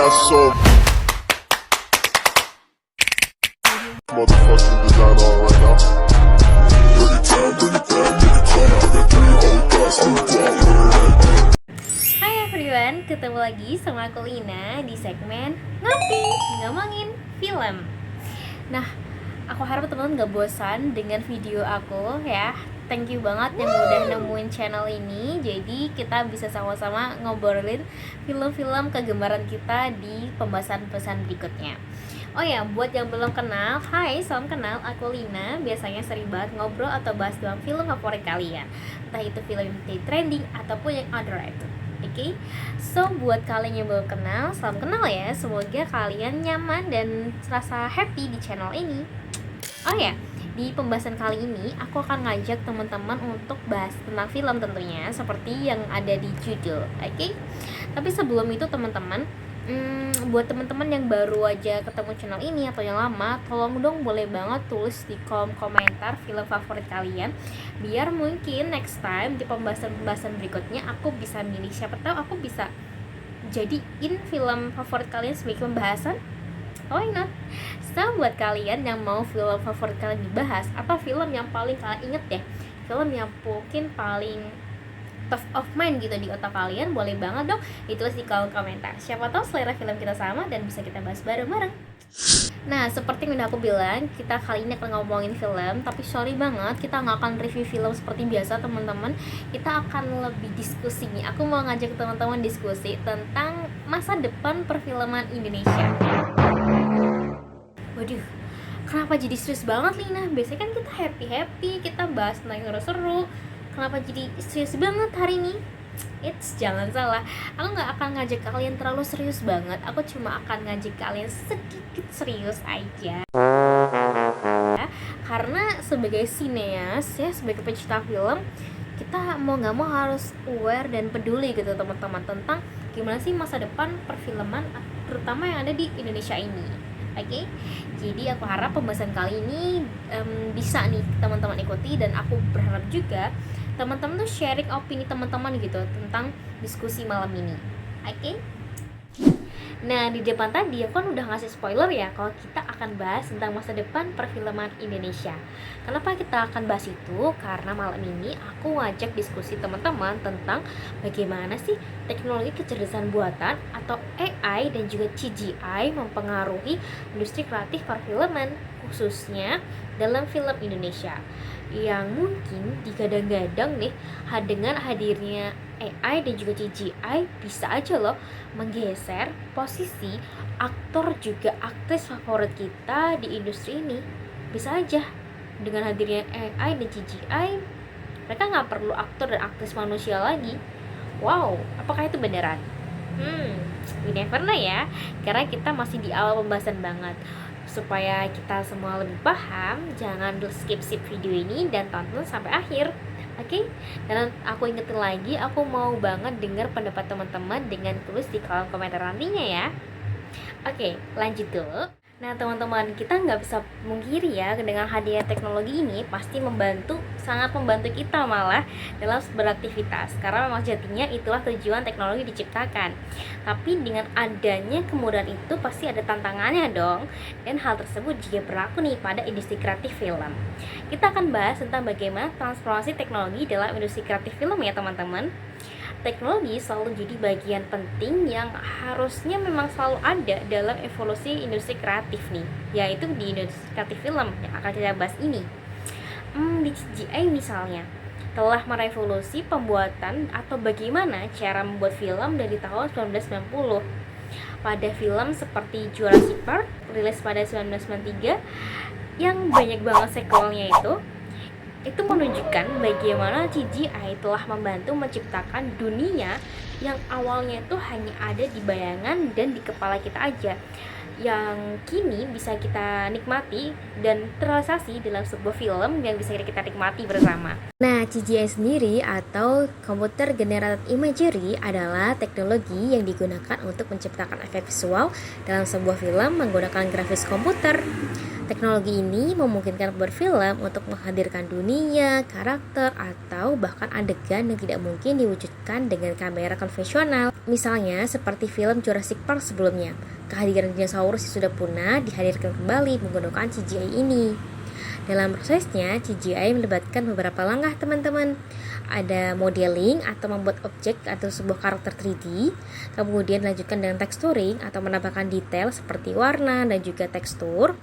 got so motherfucking design on right now. Bring it down, nigga, come. I got 3 old thoughts, Hai everyone, ketemu lagi sama aku Lina di segmen Ngopi Ngomongin Film. Nah, aku harap teman-teman gak bosan dengan video aku ya. Thank you banget yang udah nemuin channel ini. Jadi kita bisa sama-sama ngobrolin film-film kegemaran kita di pembahasan-pembahasan berikutnya. Oh ya, buat yang belum kenal, hai, salam kenal, aku Lina. Biasanya sering banget ngobrol atau bahas tentang film favorit kalian, entah itu film yang trending ataupun yang underrated. Oke, so buat kalian yang belum kenal, salam kenal ya. Semoga kalian nyaman dan serasa happy di channel ini. Oh ya, di pembahasan kali ini aku akan ngajak teman-teman untuk bahas tentang film tentunya, seperti yang ada di judul. Oke, tapi sebelum itu teman-teman, buat teman-teman yang baru aja ketemu channel ini atau yang lama, tolong dong boleh banget tulis di kolom komentar film favorit kalian, biar mungkin next time di pembahasan-pembahasan berikutnya aku bisa milih, siapa tahu aku bisa jadiin film favorit kalian sebagai pembahasan. Why not? So buat kalian yang mau film favorit kalian dibahas, apa film yang paling kalian inget deh, film yang mungkin paling top of mind gitu di otak kalian, boleh banget dong ditulis di kolom komentar. Siapa tahu selera film kita sama dan bisa kita bahas bareng-bareng. Nah, seperti yang udah aku bilang, kita kali ini akan ngomongin film, tapi sorry banget, kita nggak akan review film seperti biasa teman-teman. Kita akan lebih diskusi nih. Aku mau ngajak teman-teman diskusi tentang masa depan perfilman Indonesia. Waduh, kenapa jadi serius banget Lina? Biasanya kan kita happy-happy, kita bahas tentang yang seru-seru. Kenapa jadi serius banget hari ini? Jangan salah, aku gak akan ngajak kalian terlalu serius banget. Aku cuma akan ngajak kalian sedikit serius aja. Karena sebagai sineas ya, sebagai pecinta film, kita mau gak mau harus aware dan peduli gitu teman-teman, tentang gimana sih masa depan perfilman, terutama yang ada di Indonesia ini. Oke, jadi aku harap pembahasan kali ini bisa nih teman-teman ikuti, dan aku berharap juga teman-teman tuh sharing opini teman-teman gitu tentang diskusi malam ini. Oke. Nah, di depan tadi aku kan udah ngasih spoiler ya kalau kita akan bahas tentang masa depan perfilman Indonesia. Kenapa kita akan bahas itu? Karena malam ini aku ngajak diskusi teman-teman tentang bagaimana sih teknologi kecerdasan buatan atau AI dan juga CGI mempengaruhi industri kreatif perfilman, khususnya dalam film Indonesia, yang mungkin digadang-gadang nih dengan hadirnya AI dan juga CGI bisa aja loh menggeser posisi aktor juga aktris favorit kita di industri ini. Bisa aja dengan hadirnya AI dan CGI mereka nggak perlu aktor dan aktris manusia lagi. Wow, apakah itu beneran? We never know ya, karena kita masih di awal pembahasan banget. Supaya kita semua lebih paham, jangan skip video ini dan tonton sampai akhir. Oke? Dan aku ingetin lagi, aku mau banget dengar pendapat teman-teman dengan tulis di kolom komentar nantinya ya. Oke, lanjut dulu. Nah teman-teman, kita nggak bisa mungkiri ya, dengan hadirnya teknologi ini pasti sangat membantu kita malah dalam beraktivitas, karena memang jadinya itulah tujuan teknologi diciptakan. Tapi dengan adanya kemudahan itu pasti ada tantangannya dong, dan hal tersebut juga berlaku nih pada industri kreatif film. Kita akan bahas tentang bagaimana transformasi teknologi dalam industri kreatif film ya teman-teman. Teknologi selalu jadi bagian penting yang harusnya memang selalu ada dalam evolusi industri kreatif nih, yaitu di industri kreatif film yang akan kita bahas ini. Di CGI misalnya telah merevolusi pembuatan atau bagaimana cara membuat film dari tahun 1990. Pada film seperti Jurassic Park rilis pada 1993 yang banyak banget sequelnya itu menunjukkan bagaimana CGI telah membantu menciptakan dunia yang awalnya itu hanya ada di bayangan dan di kepala kita aja, yang kini bisa kita nikmati dan terrealisasi dalam sebuah film yang bisa kita nikmati bersama. Nah, CGI sendiri atau Computer Generated Imagery adalah teknologi yang digunakan untuk menciptakan efek visual dalam sebuah film menggunakan grafis komputer. Teknologi ini memungkinkan pembuat film untuk menghadirkan dunia, karakter, atau bahkan adegan yang tidak mungkin diwujudkan dengan kamera konvensional. Misalnya seperti film Jurassic Park sebelumnya, kehadiran dinosaurus yang sudah punah dihadirkan kembali menggunakan CGI ini. Dalam prosesnya, CGI melibatkan beberapa langkah teman-teman. Ada modeling atau membuat objek atau sebuah karakter 3D, kemudian dilanjutkan dengan texturing atau menambahkan detail seperti warna dan juga tekstur.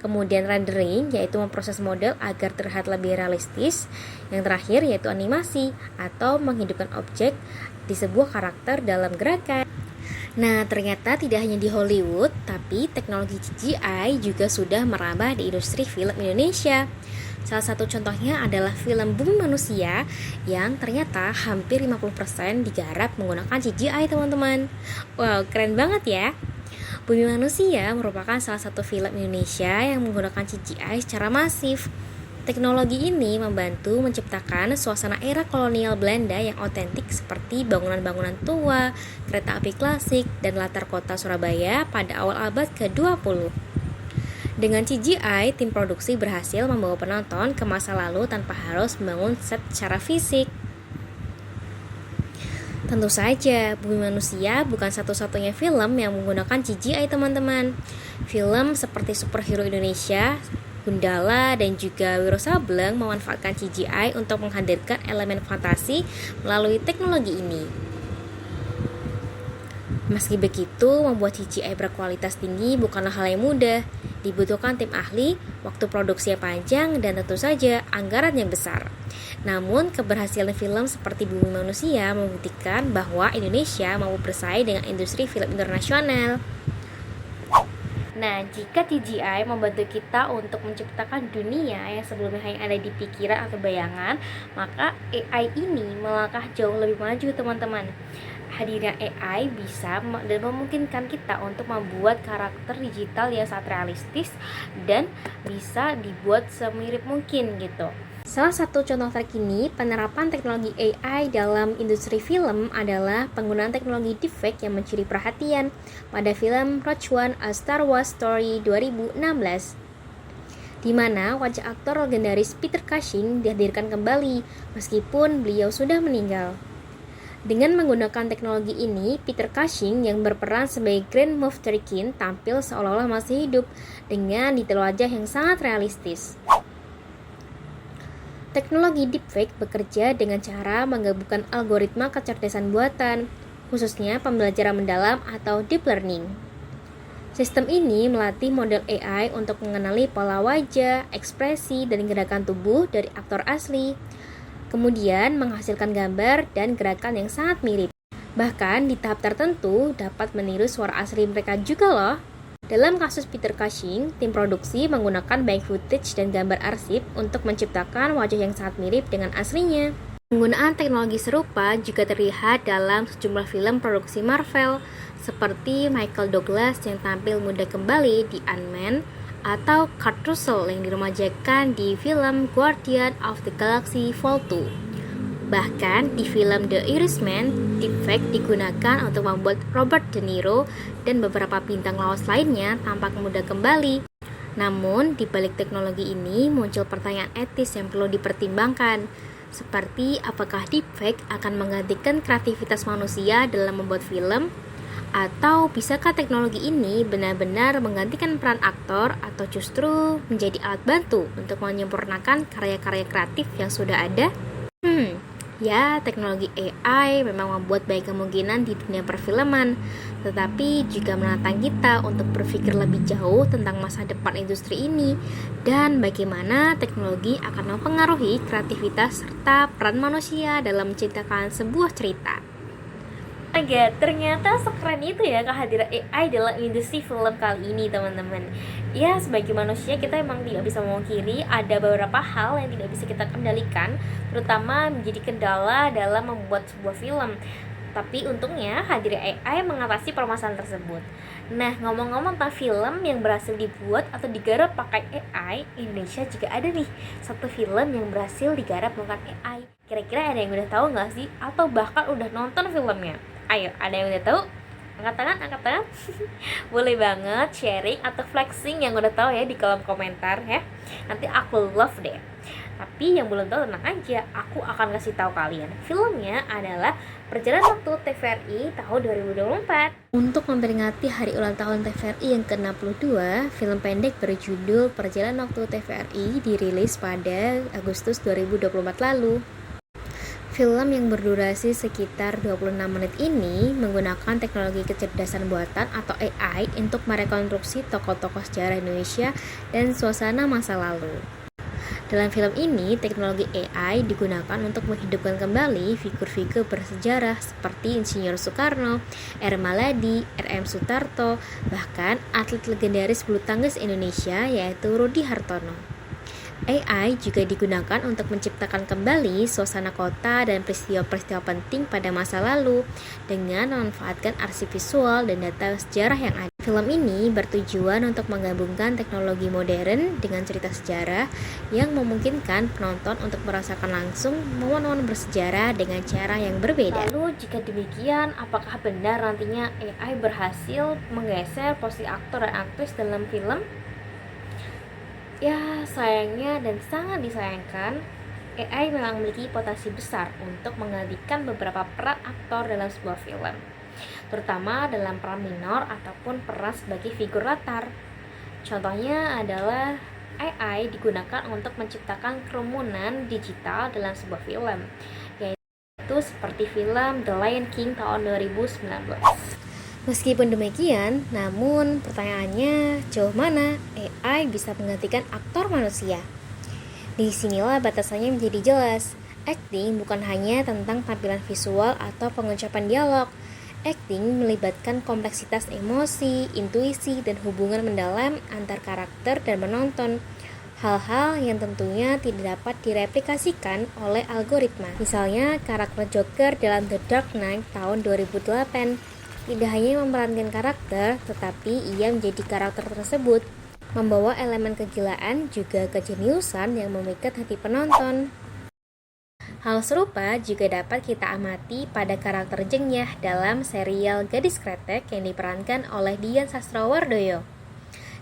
Kemudian rendering, yaitu memproses model agar terlihat lebih realistis. Yang terakhir yaitu animasi atau menghidupkan objek di sebuah karakter dalam gerakan. Nah, ternyata tidak hanya di Hollywood, tapi teknologi CGI juga sudah merambah di industri film Indonesia. Salah satu contohnya adalah film Bumi Manusia yang ternyata hampir 50% digarap menggunakan CGI, teman-teman. Wow, keren banget ya. Bumi Manusia merupakan salah satu film Indonesia yang menggunakan CGI secara masif. Teknologi ini membantu menciptakan suasana era kolonial Belanda yang otentik seperti bangunan-bangunan tua, kereta api klasik, dan latar kota Surabaya pada awal abad ke-20. Dengan CGI, tim produksi berhasil membawa penonton ke masa lalu tanpa harus membangun set secara fisik. Tentu saja, Bumi Manusia bukan satu-satunya film yang menggunakan CGI, teman-teman. Film seperti superhero Indonesia, Gundala, dan juga Wiro Sableng memanfaatkan CGI untuk menghadirkan elemen fantasi melalui teknologi ini. Meski begitu, membuat CGI berkualitas tinggi bukanlah hal yang mudah. Dibutuhkan tim ahli, waktu produksi yang panjang, dan tentu saja anggaran yang besar. Namun, keberhasilan film seperti Bumi Manusia membuktikan bahwa Indonesia mampu bersaing dengan industri film internasional. Nah, jika CGI membantu kita untuk menciptakan dunia yang sebelumnya hanya ada di pikiran atau bayangan, maka AI ini melangkah jauh lebih maju, teman-teman. Hadirnya AI bisa dan memungkinkan kita untuk membuat karakter digital yang sangat realistis dan bisa dibuat semirip mungkin gitu. Salah satu contoh terkini penerapan teknologi AI dalam industri film adalah penggunaan teknologi deepfake yang mencuri perhatian pada film Rogue One: A Star Wars Story 2016, di mana wajah aktor legendaris Peter Cushing dihadirkan kembali meskipun beliau sudah meninggal. Dengan menggunakan teknologi ini, Peter Cushing yang berperan sebagai Grand Moff Tarkin tampil seolah-olah masih hidup dengan detail wajah yang sangat realistis. Teknologi deepfake bekerja dengan cara menggabungkan algoritma kecerdasan buatan, khususnya pembelajaran mendalam atau deep learning. Sistem ini melatih model AI untuk mengenali pola wajah, ekspresi, dan gerakan tubuh dari aktor asli, kemudian menghasilkan gambar dan gerakan yang sangat mirip. Bahkan di tahap tertentu dapat meniru suara asli mereka juga loh. Dalam kasus Peter Cushing, tim produksi menggunakan banyak footage dan gambar arsip untuk menciptakan wajah yang sangat mirip dengan aslinya. Penggunaan teknologi serupa juga terlihat dalam sejumlah film produksi Marvel, seperti Michael Douglas yang tampil muda kembali di Ant-Man, atau Kurt Russell yang diremajakan di film Guardians of the Galaxy Vol 2. Bahkan di film The Irishman, deepfake digunakan untuk membuat Robert De Niro dan beberapa bintang lawas lainnya tampak muda kembali. Namun, di balik teknologi ini muncul pertanyaan etis yang perlu dipertimbangkan, seperti apakah deepfake akan menggantikan kreativitas manusia dalam membuat film, atau bisakah teknologi ini benar-benar menggantikan peran aktor atau justru menjadi alat bantu untuk menyempurnakan karya-karya kreatif yang sudah ada? Ya, teknologi AI memang membuat banyak kemungkinan di dunia perfilman, tetapi juga menantang kita untuk berpikir lebih jauh tentang masa depan industri ini dan bagaimana teknologi akan mempengaruhi kreativitas serta peran manusia dalam menciptakan sebuah cerita. Ternyata sekeren itu ya kehadiran AI dalam industri film kali ini, teman-teman. Ya, sebagai manusia kita memang tidak bisa memungkiri ada beberapa hal yang tidak bisa kita kendalikan, terutama menjadi kendala dalam membuat sebuah film. Tapi untungnya hadirnya AI mengatasi permasalahan tersebut. Nah, ngomong-ngomong tentang film yang berhasil dibuat atau digarap pakai AI, Indonesia juga ada nih satu film yang berhasil digarap menggunakan AI. Kira-kira ada yang udah tahu nggak sih? Atau bahkan udah nonton filmnya? Ayo, ada yang udah tahu? Angkat tangan, angkat tangan. Boleh banget sharing atau flexing yang udah tahu ya di kolom komentar ya. Nanti aku love deh. Tapi yang belum tahu tenang aja, aku akan kasih tahu kalian. Filmnya adalah Perjalanan Waktu TVRI tahun 2024. Untuk memperingati hari ulang tahun TVRI yang ke-62, film pendek berjudul Perjalanan Waktu TVRI dirilis pada Agustus 2024 lalu. Film yang berdurasi sekitar 26 menit ini menggunakan teknologi kecerdasan buatan atau AI untuk merekonstruksi tokoh-tokoh sejarah Indonesia dan suasana masa lalu. Dalam film ini, teknologi AI digunakan untuk menghidupkan kembali figur-figur bersejarah seperti Insinyur Soekarno, R. Maladi, R.M. Sutarto, bahkan atlet legendaris bulu tangkis Indonesia yaitu Rudy Hartono. AI juga digunakan untuk menciptakan kembali suasana kota dan peristiwa-peristiwa penting pada masa lalu dengan memanfaatkan arsip visual dan data sejarah yang ada. Film ini bertujuan untuk menggabungkan teknologi modern dengan cerita sejarah yang memungkinkan penonton untuk merasakan langsung momen-momen bersejarah dengan cara yang berbeda. Lalu jika demikian, apakah benar nantinya AI berhasil menggeser posisi aktor dan aktris dalam film? Ya, sayangnya dan sangat disayangkan, AI memang memiliki potensi besar untuk menggantikan beberapa peran aktor dalam sebuah film, terutama dalam peran minor ataupun peran sebagai figur latar. Contohnya adalah AI digunakan untuk menciptakan kerumunan digital dalam sebuah film, yaitu seperti film The Lion King tahun 2019. Meskipun demikian, namun pertanyaannya, jauh mana AI bisa menggantikan aktor manusia? Disinilah batasannya menjadi jelas. Acting bukan hanya tentang tampilan visual atau pengucapan dialog. Acting melibatkan kompleksitas emosi, intuisi, dan hubungan mendalam antar karakter dan penonton. Hal-hal yang tentunya tidak dapat direplikasikan oleh algoritma. Misalnya karakter Joker dalam The Dark Knight tahun 2008. Tidak hanya memerankan karakter, tetapi ia menjadi karakter tersebut, membawa elemen kegilaan juga kejeniusan yang memikat hati penonton. Hal serupa juga dapat kita amati pada karakter Jengyah dalam serial Gadis Kretek yang diperankan oleh Dian Sastrowardoyo.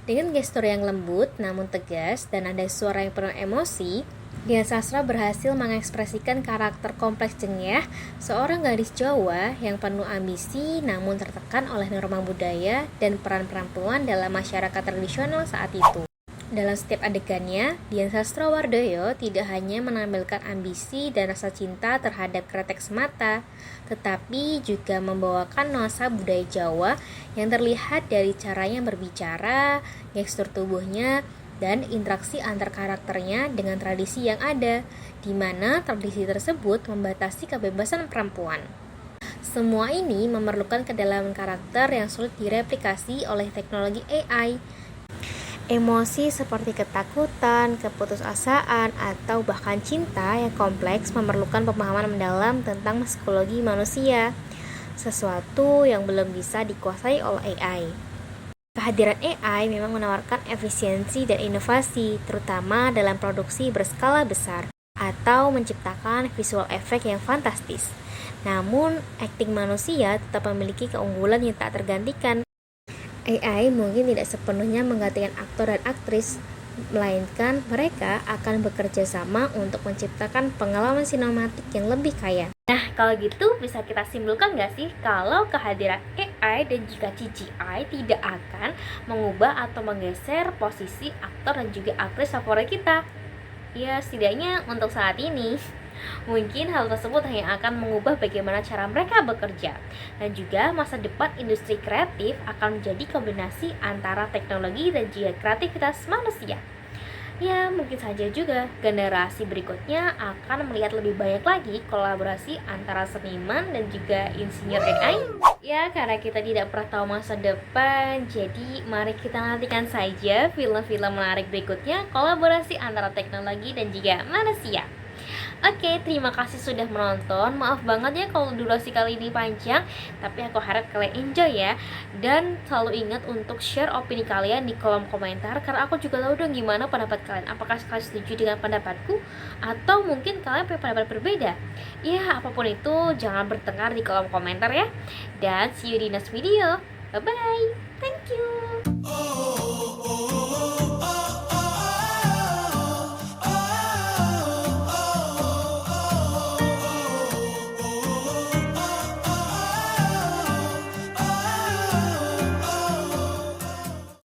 Dengan gestur yang lembut namun tegas dan ada suara yang penuh emosi, Dian Sastro berhasil mengekspresikan karakter kompleks Jengyah, seorang gadis Jawa yang penuh ambisi namun tertekan oleh norma budaya dan peran perempuan dalam masyarakat tradisional saat itu. Dalam setiap adegannya, Dian Sastrowardoyo tidak hanya menampilkan ambisi dan rasa cinta terhadap kretek semata, tetapi juga membawakan nuansa budaya Jawa yang terlihat dari caranya berbicara, gestur tubuhnya, dan interaksi antar karakternya dengan tradisi yang ada, di mana tradisi tersebut membatasi kebebasan perempuan. Semua ini memerlukan kedalaman karakter yang sulit direplikasi oleh teknologi AI. Emosi seperti ketakutan, keputusasaan, atau bahkan cinta yang kompleks memerlukan pemahaman mendalam tentang psikologi manusia, sesuatu yang belum bisa dikuasai oleh AI. Kehadiran AI memang menawarkan efisiensi dan inovasi, terutama dalam produksi berskala besar, atau menciptakan visual efek yang fantastis. Namun, akting manusia tetap memiliki keunggulan yang tak tergantikan. AI mungkin tidak sepenuhnya menggantikan aktor dan aktris, melainkan mereka akan bekerja sama untuk menciptakan pengalaman sinematik yang lebih kaya. Nah, kalau gitu bisa kita simpulkan nggak sih kalau kehadiran AI dan juga CGI tidak akan mengubah atau menggeser posisi aktor dan juga aktris favorit kita? Ya, setidaknya untuk saat ini. Mungkin hal tersebut hanya akan mengubah bagaimana cara mereka bekerja. Dan juga masa depan industri kreatif akan menjadi kombinasi antara teknologi dan juga kreativitas manusia. Ya, mungkin saja juga generasi berikutnya akan melihat lebih banyak lagi kolaborasi antara seniman dan juga insinyur AI. Ya, karena kita tidak pernah tahu masa depan, jadi mari kita nantikan saja film-film menarik berikutnya kolaborasi antara teknologi dan juga manusia. Oke, terima kasih sudah menonton. Maaf banget ya kalau durasi kali ini panjang, tapi aku harap kalian enjoy ya. Dan selalu ingat untuk share opini kalian di kolom komentar, karena aku juga tahu dong gimana pendapat kalian. Apakah kalian setuju dengan pendapatku atau mungkin kalian punya pendapat berbeda? Ya, apapun itu jangan bertengkar di kolom komentar ya. Dan see you di next video. Bye bye. Thank you.